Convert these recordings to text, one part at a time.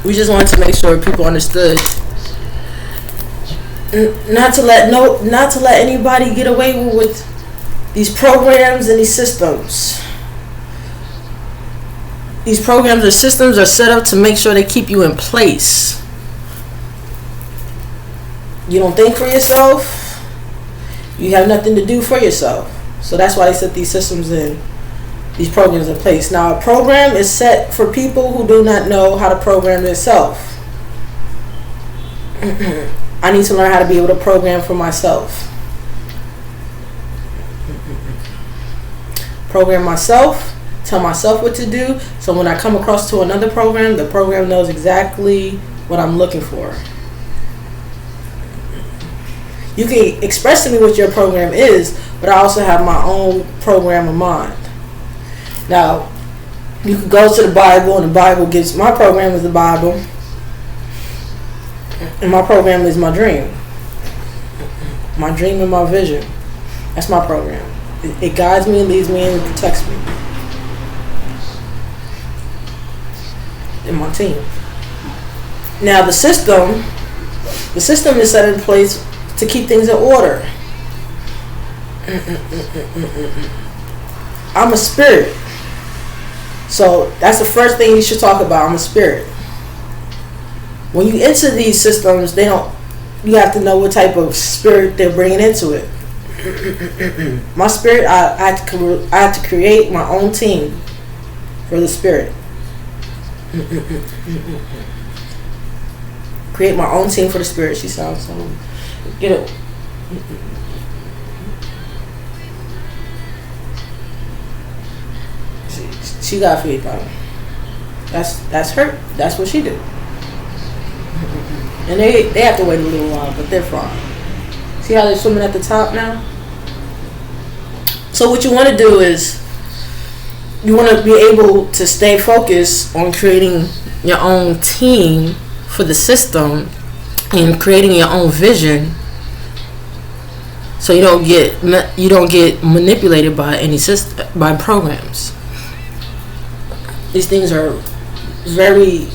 We just wanted to make sure people understood, not to let anybody get away with these programs and these systems. These programs or systems are set up to make sure they keep you in place. You don't think for yourself, you have nothing to do for yourself. So that's why they set these systems in, these programs in place. Now, a program is set for people who do not know how to program themselves. I need to learn how to be able to program for myself. Program myself, tell myself what to do, so when I come across to another program, the program knows exactly what I'm looking for. You can express to me what your program is, but I also have my own program of mind. Now, you can go to the Bible, and the Bible gives, my program is the Bible, and my program is my dream. My dream and my vision. That's my program. It guides me, leads me, and protects me. And my team. Now, the system is set in place to keep things in order. I'm a spirit. So that's the first thing you should talk about. I'm a spirit. When you enter these systems, you have to know what type of spirit they're bringing into it. My spirit, I have to create my own team for the spirit. Create my own team for the spirit. She sounds so, she got faith on. That's her. That's what she do. And they have to wait a little while, but they're fine. See how they're swimming at the top now? So what you want to do is, you want to be able to stay focused on creating your own team for the system and creating your own vision, so you don't get manipulated by any by programs. These things are very.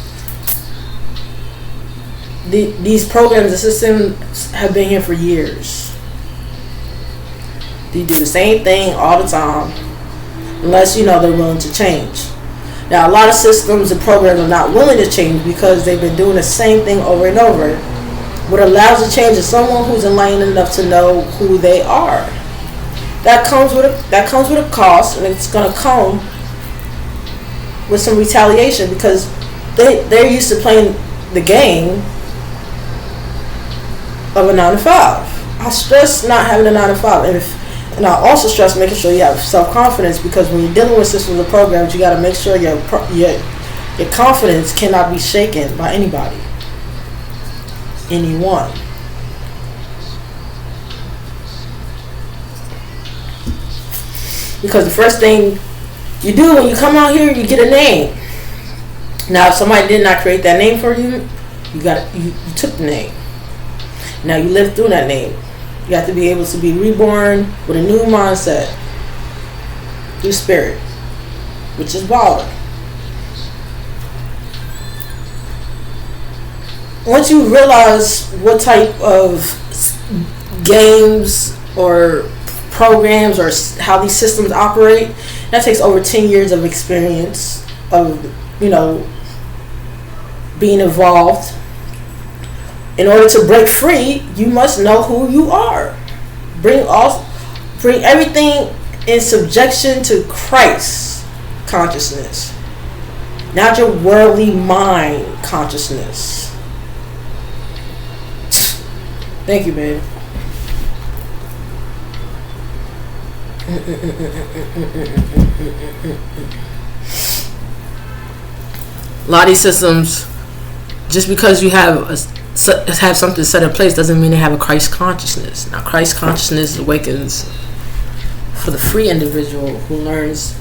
These programs, the systems have been here for years. They do the same thing all the time, unless they're willing to change. Now, a lot of systems and programs are not willing to change because they've been doing the same thing over and over. What allows a change is someone who's enlightened enough to know who they are. That comes with a cost, and it's going to come with some retaliation because they're used to playing the game of a 9 to 5. I stress not having a 9 to 5, and I also stress making sure you have self-confidence, because when you're dealing with systems and programs, you got to make sure your confidence cannot be shaken by anyone. Because the first thing you do when you come out here, you get a name. Now, if somebody did not create that name for you, you took the name. Now you live through that name. You have to be able to be reborn with a new mindset through spirit, which is power. Once you realize what type of games or programs or how these systems operate, that takes over 10 years of experience of being involved. In order to break free, you must know who you are. Bring everything in subjection to Christ consciousness, not your worldly mind consciousness. Thank you, babe. A lot of these systems, just because you have something set in place doesn't mean they have a Christ consciousness. Now, Christ consciousness awakens for the free individual who learns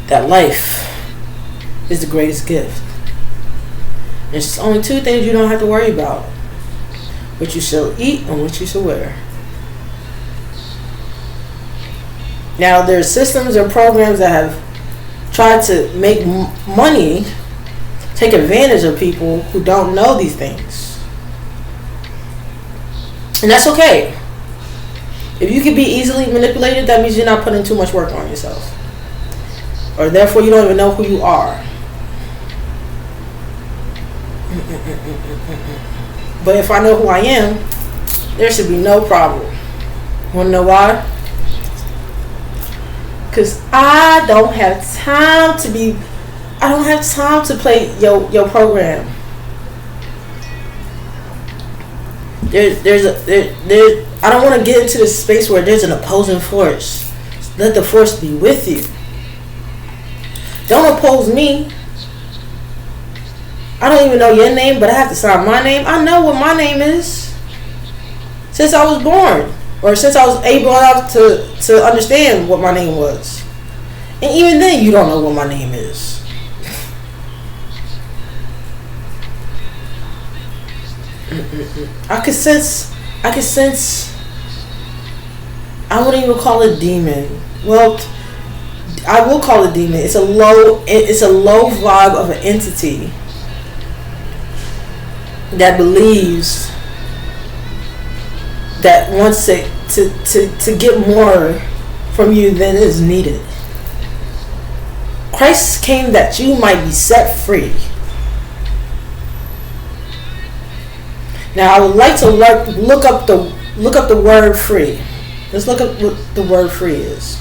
that life is the greatest gift. There's only 2 things you don't have to worry about: what you shall eat and what you shall wear. Now, there's systems or programs that have tried to make money take advantage of people who don't know these things. And that's okay. If you can be easily manipulated, that means you're not putting too much work on yourself. Or therefore you don't even know who you are. But if I know who I am, there should be no problem. Wanna know why? Because I don't have time to play your program. I don't want to get into this space where there's an opposing force. Let the force be with you. Don't oppose me. I don't even know your name, but I have to sign my name. I know what my name is since I was born, or since I was able to understand what my name was. And even then, you don't know what my name is. I could sense. I wouldn't even call it demon. Well, I will call it demon. It's a low vibe of an entity that believes that wants to get more from you than is needed. Christ came that you might be set free. Now I would like to look up the word free. Let's look up what the word free is.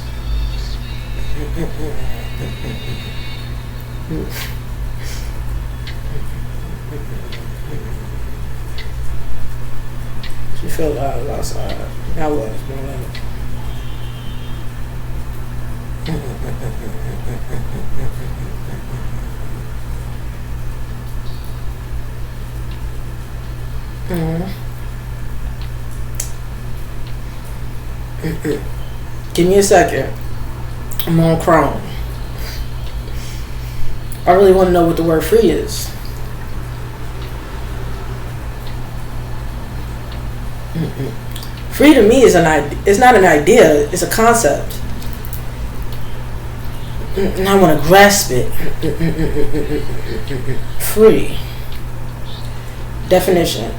She felt loud outside. I was. Give me a second. I'm on Chrome. I really want to know what the word free is. Free to me is it's not an idea, it's a concept. And I want to grasp it. Free. Definition.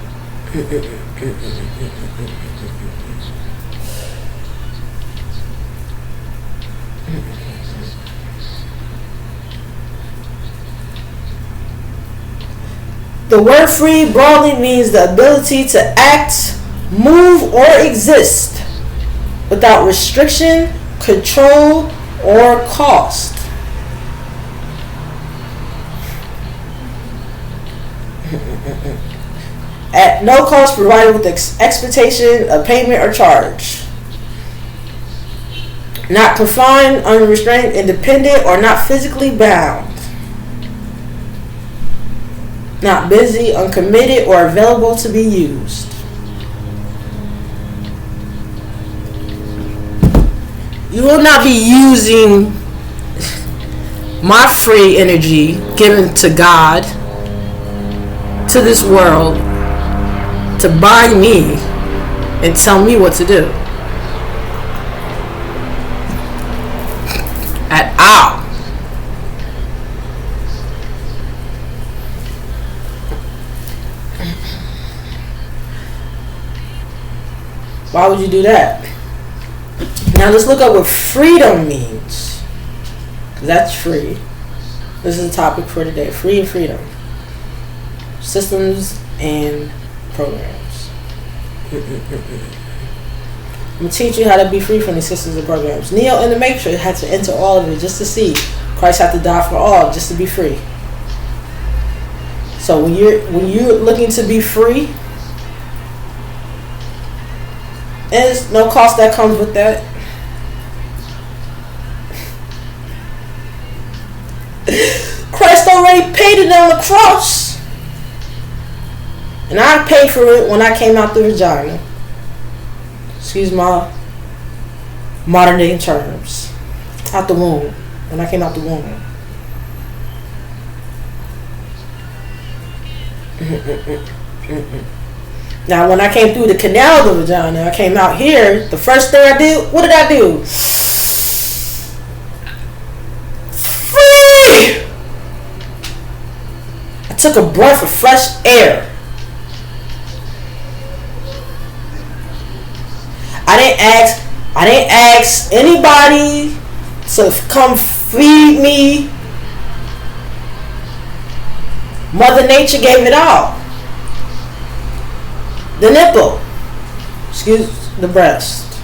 The word free broadly means the ability to act, move, or exist without restriction, control, or cost. At no cost, provided with expectation of payment or charge. Not confined, unrestrained, independent, or not physically bound. Not busy, uncommitted, or available to be used. You will not be using my free energy given to God, to this world, to bind me and tell me what to do. At all. Why would you do that? Now let's look up what freedom means. That's free. This is the topic for today. Free and freedom. Systems and programs. I'm going to teach you how to be free from these systems and programs. Neo in the Matrix had to enter all of it just to see. Christ had to die for all just to be free. So when you're looking to be free, there's no cost that comes with that. Christ already paid it on the cross. And I paid for it when I came out the vagina. Excuse my modern day terms. Out the womb. When I came out the womb. Now when I came through the canal of the vagina, I came out here, the first thing I did, what did I do? Free! took a breath of fresh air. I didn't ask anybody to come feed me. Mother Nature gave it all. The nipple. Excuse the breast.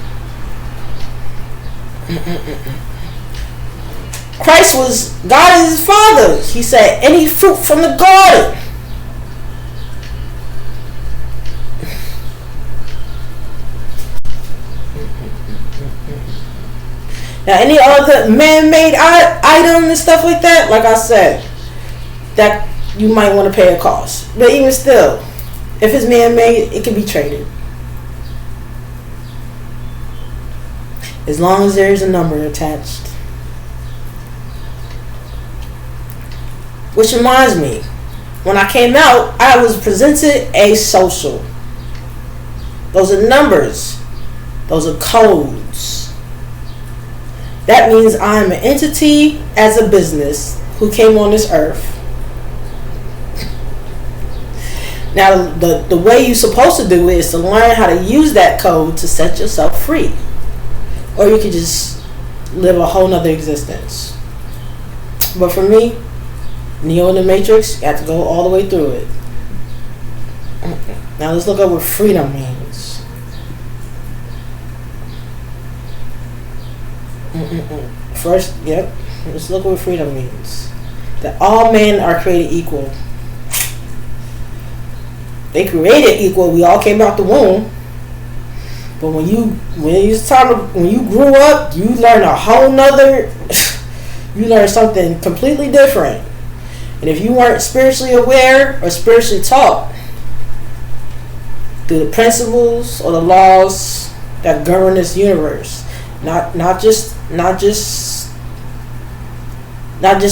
Christ was God is his father. He said, any fruit from the garden. Now, any other man-made item and stuff like that, like I said, that you might want to pay a cost. But even still, if it's man-made, it can be traded. As long as there's a number attached. Which reminds me, when I came out, I was presented a social. Those are numbers. Those are codes. That means I'm an entity as a business who came on this earth. Now, the way you're supposed to do it is to learn how to use that code to set yourself free. Or you could just live a whole nother existence. But for me, Neo in the Matrix, you have to go all the way through it. Now let's look at what freedom means. First, let's look at what freedom means. That all men are created equal. They created equal. We all came out the womb. But when you grew up, you learn a whole nother. You learn something completely different. And if you weren't spiritually aware or spiritually taught through the principles or the laws that govern this universe, not just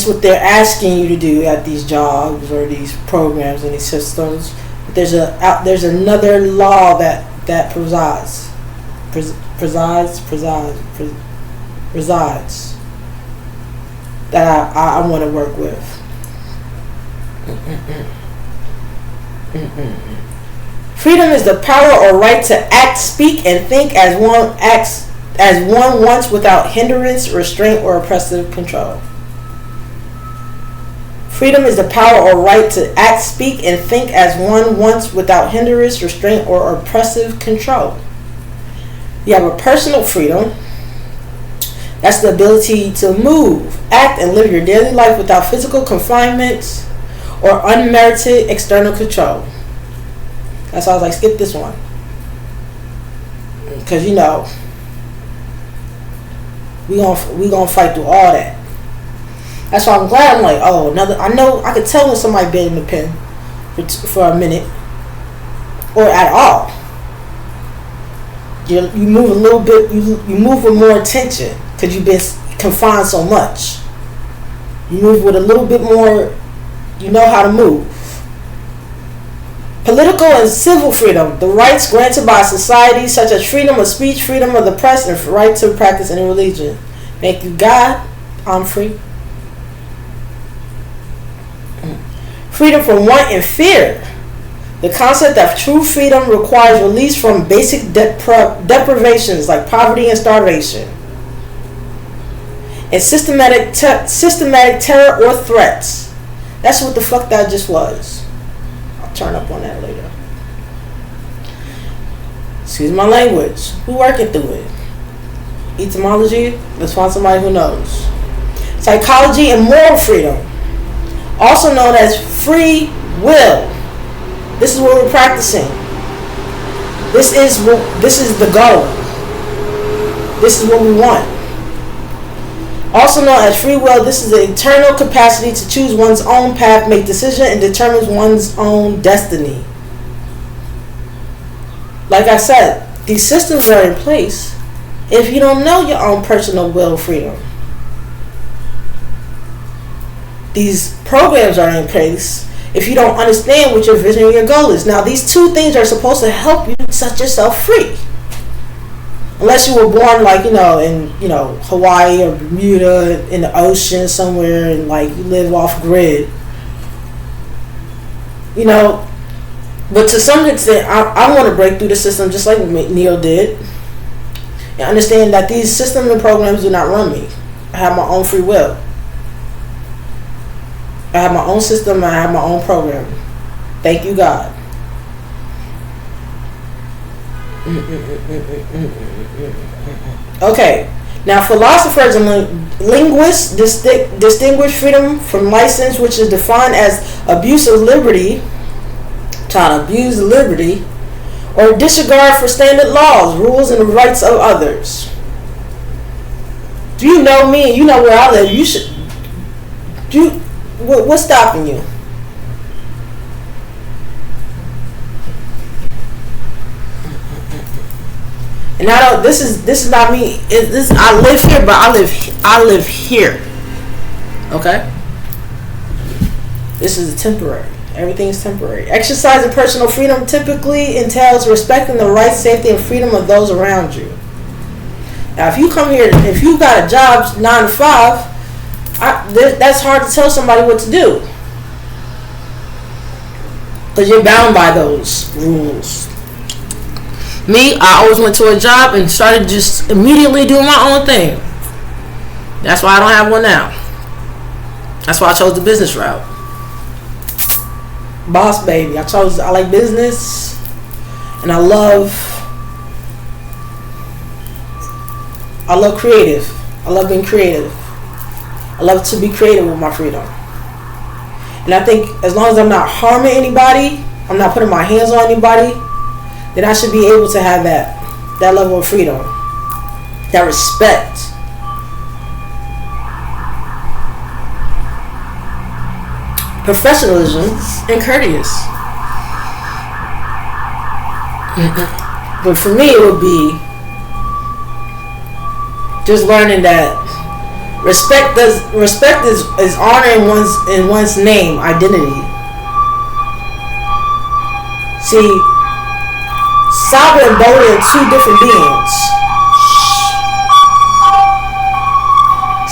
what they're asking you to do at these jobs or these programs and these systems, but there's another law that presides that I want to work with. Freedom is the power or right to act, speak, and think as one wants without hindrance, restraint, or oppressive control. Freedom is the power or right to act, speak, and think as one wants without hindrance, restraint, or oppressive control. You have a personal freedom. That's the ability to move, act, and live your daily life without physical confinements or unmerited external control. That's why I was like, skip this one. Because, we gonna fight through all that. That's why I'm glad I'm like, I know I could tell when somebody been in the pen for a minute. Or at all. You move a little bit, you move with more attention because you've been confined so much. You move with a little bit more, you know how to move. Political and civil freedom, the rights granted by society such as freedom of speech, freedom of the press, and right to practice any religion. Thank you, God, I'm free. Freedom from want and fear. The concept of true freedom requires release from basic deprivations like poverty and starvation, and systematic terror or threats. That's what the fuck that just was. I'll turn up on that later. Excuse my language. Who working through it? Etymology? Let's find somebody who knows. Psychology and moral freedom, also known as free will. This is what we're practicing. This is the goal. This is what we want. Also known as free will, this is the internal capacity to choose one's own path, make decisions, and determine one's own destiny. Like I said, these systems are in place if you don't know your own personal will freedom. These programs are in place if you don't understand what your vision and your goal is. Now, these two things are supposed to help you set yourself free. Unless you were born in Hawaii or Bermuda in the ocean somewhere and you live off grid. You know, but to some extent, I want to break through the system just like Neo did. And understand that these systems and programs do not run me. I have my own free will. I have my own system. I have my own program. Thank you, God. Okay. Now, philosophers and linguists distinguish freedom from license, which is defined as abuse of liberty, trying to abuse liberty, or disregard for standard laws, rules, and the rights of others. Do you know me? You know where I live. You should. What's stopping you? And I don't. This is not me. I live here, but I live here. Okay. This is temporary. Everything is temporary. Exercising personal freedom typically entails respecting the rights, safety, and freedom of those around you. Now, if you come here, if you got a job 9 to 5, that's hard to tell somebody what to do, because you're bound by those rules. Me, I always went to a job and started just immediately doing my own thing. That's why I don't have one now. That's why I chose the business route. Boss baby. I like business, and I love creative. I love being creative. I love to be creative with my freedom. And I think as long as I'm not harming anybody, I'm not putting my hands on anybody, then I should be able to have that level of freedom, that respect. Professionalism and courteous. But for me, it would be just learning that respect is honoring one's name, identity. See, Saba and Bolden are two different beings.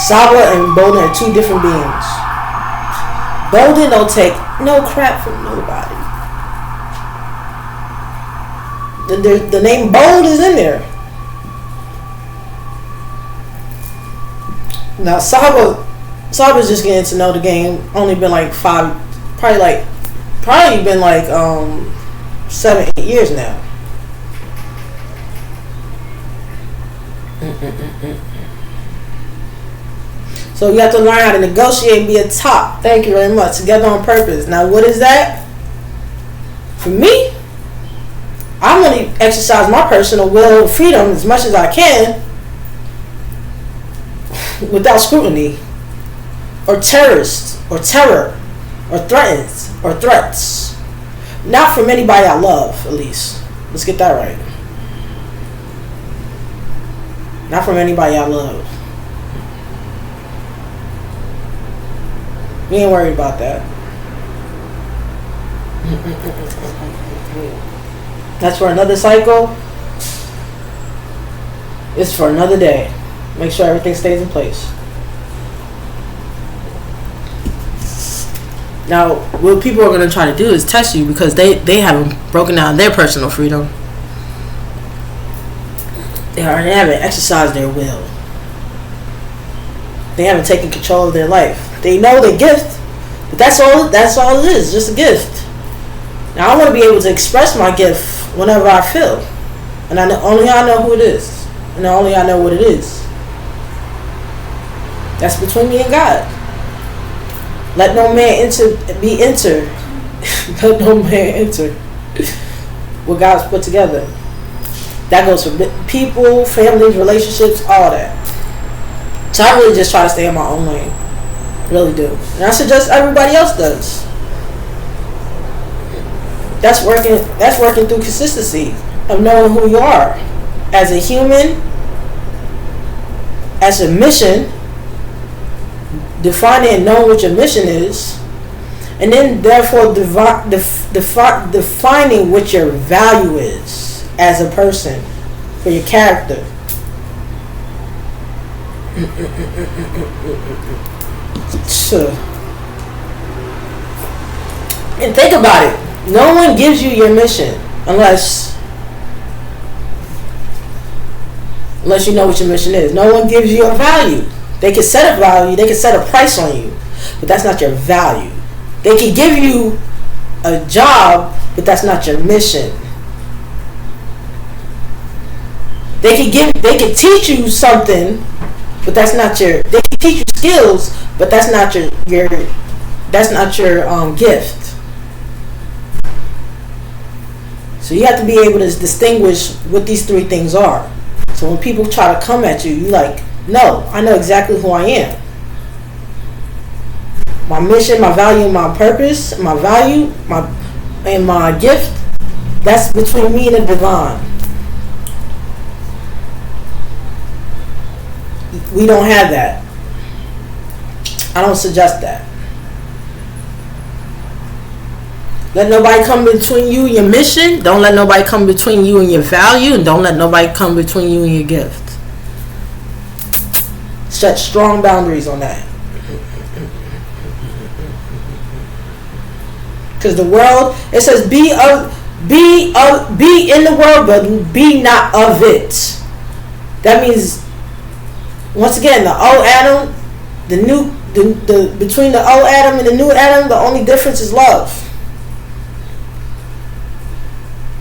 Saba and Bolden are two different beings. Bolden don't take no crap from nobody. The name Bold is in there. Now Saba's just getting to know the game. Only been like 7, 8 years now. So you have to learn how to negotiate and be a top. Thank you very much. Together on purpose. Now, what is that? For me, I want to exercise my personal will and freedom as much as I can without scrutiny or terrorists or terror or threats. Not from anybody I love, at least. Let's get that right. Not from anybody I love. We ain't worried about that. That's for another cycle. It's for another day. Make sure everything stays in place. Now, what people are going to try to do is test you because they haven't broken down their personal freedom. They haven't exercised their will. They haven't taken control of their life. They know their gift, but that's all it is, just a gift. Now, I want to be able to express my gift whenever I feel. And only I know who it is. And only I know what it is. That's between me and God. Let no man enter. Let no man enter what God's put together. That goes for people, families, relationships, all that. So I really just try to stay in my own lane. Really do. And I suggest everybody else does. That's working through consistency of knowing who you are as a human, as a mission, defining and knowing what your mission is, and then therefore defining what your value is as a person for your character. And think about it. No one gives you your mission unless you know what your mission is. No one gives you a value. They can set a value, they can set a price on you, but that's not your value. They can give you a job, but that's not your mission. They can teach you something, but that's not your. They can teach you skills, but that's not your gift. So you have to be able to distinguish what these three things are. So when people try to come at you, you like, no, I know exactly who I am. My mission, my value, my purpose, my value, my gift, that's between me and the divine. We don't have that. I don't suggest that. Let nobody come between you and your mission. Don't let nobody come between you and your value. And don't let nobody come between you and your gift. Set strong boundaries on that. Because the world, it says be in the world, but be not of it. That means, once again, the old Adam, between the old Adam and the new Adam, the only difference is love.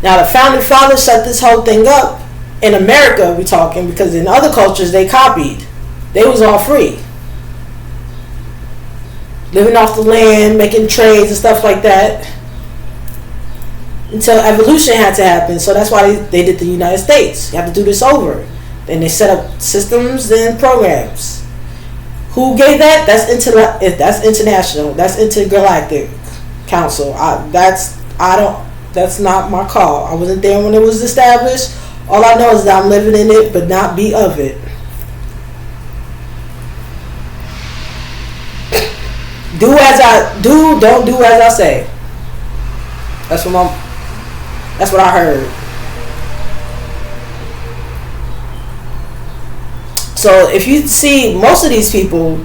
Now, the founding fathers set this whole thing up. In America, we're talking, because in other cultures, they copied. They was all free. Living off the land, making trades and stuff like that. Until evolution had to happen. So that's why they did the United States. You have to do this over. Then they set up systems and programs. Who gave that? That's international. That's intergalactic council. That's not my call. I wasn't there when it was established. All I know is that I'm living in it, but not be of it. Do as I do, don't do as I say. That's what I heard. So if you see most of these people,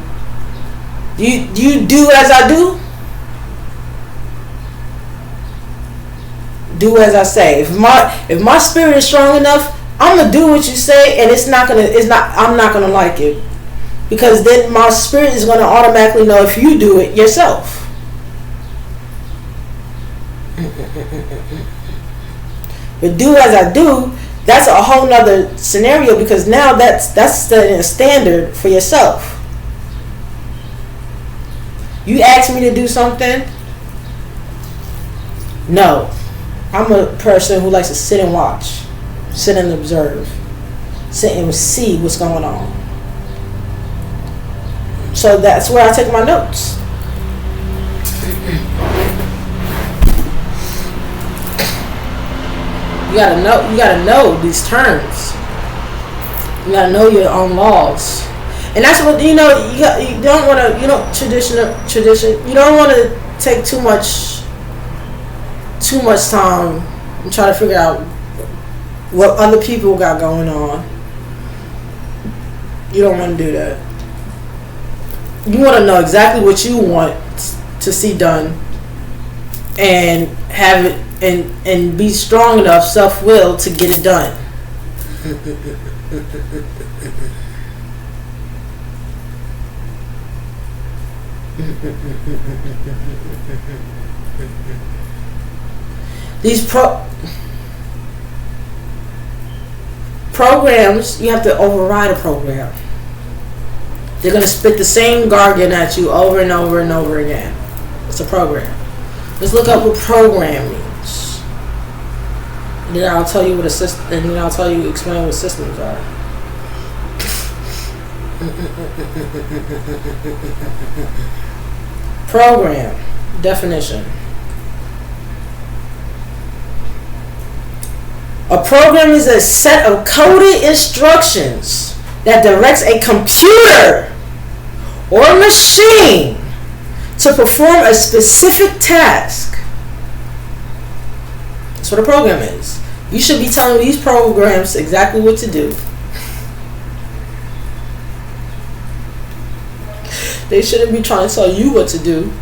you do as I do. Do as I say. If my spirit is strong enough, I'm gonna do what you say, and I'm not gonna like it, because then my spirit is gonna automatically know if you do it yourself. But do as I do, that's a whole nother scenario, because now that's setting a standard for yourself. You ask me to do something, no. I'm a person who likes to sit and watch, sit and observe, sit and see what's going on. So that's where I take my notes. You gotta know these terms. You gotta know your own laws, and that's what you don't want to tradition. You don't want to take too much time and try to figure out what other people got going on. You don't want to do that. You want to know exactly what you want to see done, and have it, and be strong enough, self-will, to get it done. These programs, you have to override a program. They're going to spit the same jargon at you over and over and over again. It's a program. Let's look up what program means. And then I'll tell you what a system, and then I'll tell you, explain what systems are. Program definition. A program is a set of coded instructions that directs a computer or machine to perform a specific task. That's what a program is. You should be telling these programs exactly what to do. They shouldn't be trying to tell you what to do.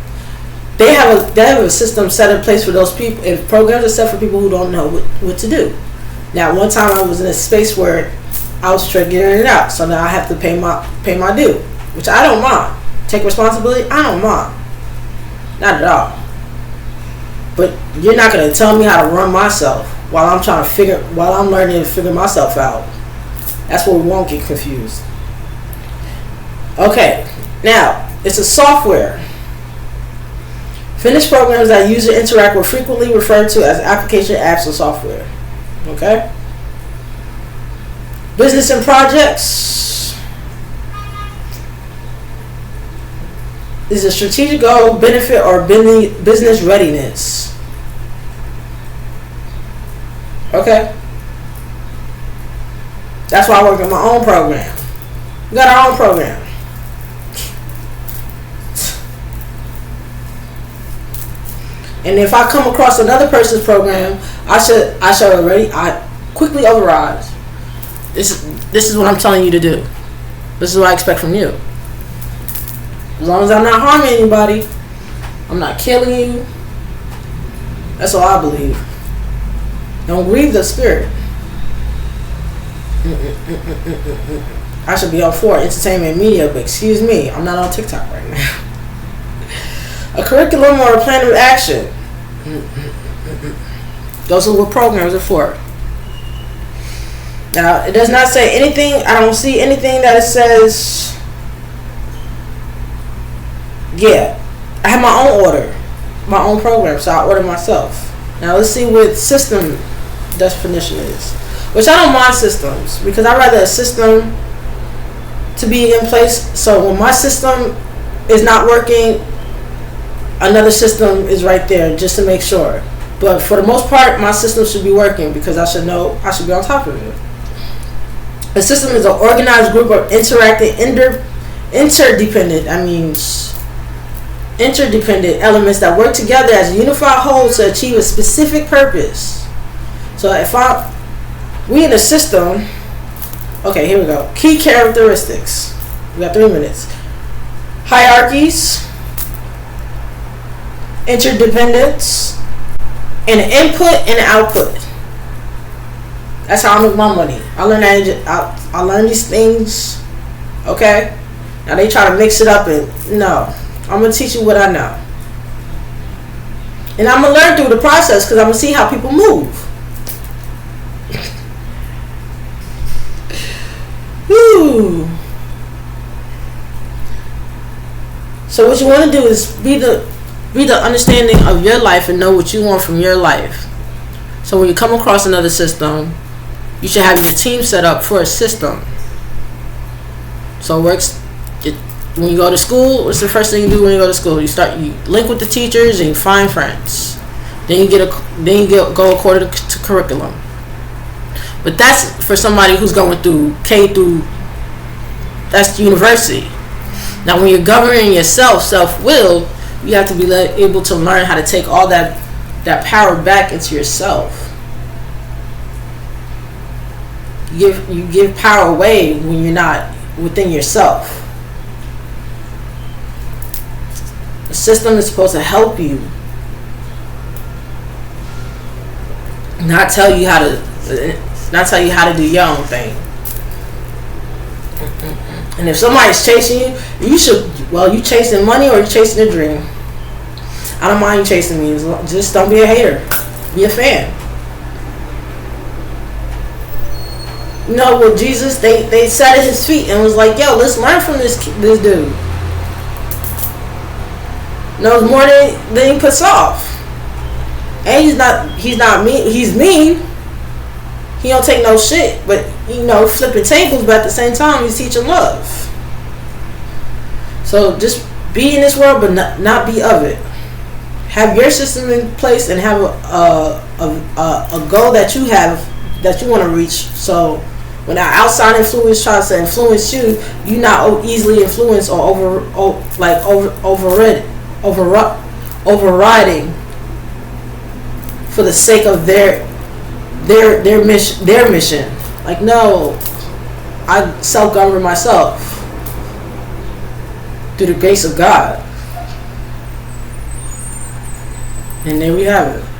they have a system set in place for those people, and programs are set for people who don't know what to do. Now, one time I was in a space where I was figuring it out, so now I have to pay my due, which I don't mind. Take responsibility, I don't mind, not at all. But you're not gonna tell me how to run myself while I'm learning to figure myself out. That's where we won't get confused. Okay, now it's a software. Finished programs that user interact with frequently referred to as application, apps, or software. Okay. Business and projects is a strategic goal, benefit, or business readiness. Okay. That's why I work on my own program. We got our own program. And if I come across another person's program, I quickly override. This is what I'm telling you to do. This is what I expect from you. As long as I'm not harming anybody, I'm not killing you. That's all I believe. Don't grieve the spirit. I should be on for entertainment media, but excuse me, I'm not on TikTok right now. A curriculum or a plan of action. Those are what programs are for. Now, it does not say anything. I don't see anything that it says. Yeah, I have my own order, my own program, so I order myself. Now, let's see what system definition is. Which I don't mind systems, because I'd rather a system to be in place so when my system is not working, another system is right there just to make sure. But for the most part, my system should be working because I should be on top of it. A system is an organized group of interdependent elements that work together as a unified whole to achieve a specific purpose. So we in a system. Okay, here we go. Key characteristics. We got 3 minutes. Hierarchies, interdependence, and an input and an output. That's how I make my money. I learn these things. Okay. Now they try to mix it up and no. I'm gonna teach you what I know, and I'm gonna learn through the process because I'm gonna see how people move. Woo. So what you want to do is be the understanding of your life and know what you want from your life. So when you come across another system, you should have your team set up for a system. So it works. When you go to school, what's the first thing you do when you go to school? You link with the teachers and you find friends. Then you go according to curriculum. But that's for somebody who's going through K through. That's university. Now, when you're governing yourself, self-will, you have to be able to learn how to take all that power back into yourself. You give power away when you're not within yourself. The system is supposed to help you, not tell you how to do your own thing. And if somebody's chasing you, you chasing money or you chasing a dream. I don't mind you chasing me. Just don't be a hater. Be a fan. You know, with Jesus, they sat at his feet and was like, yo, let's learn from this dude. Knows more than he puts off. And he's not mean. He's mean. He don't take no shit, but flipping tables, but at the same time he's teaching love. So just be in this world, but not be of it. Have your system in place and have a goal that you want to reach. So when an outside influence tries to influence you, you're not easily influenced or overriding for the sake of their mission. Like, no, I self-govern myself through the grace of God. And there we have it.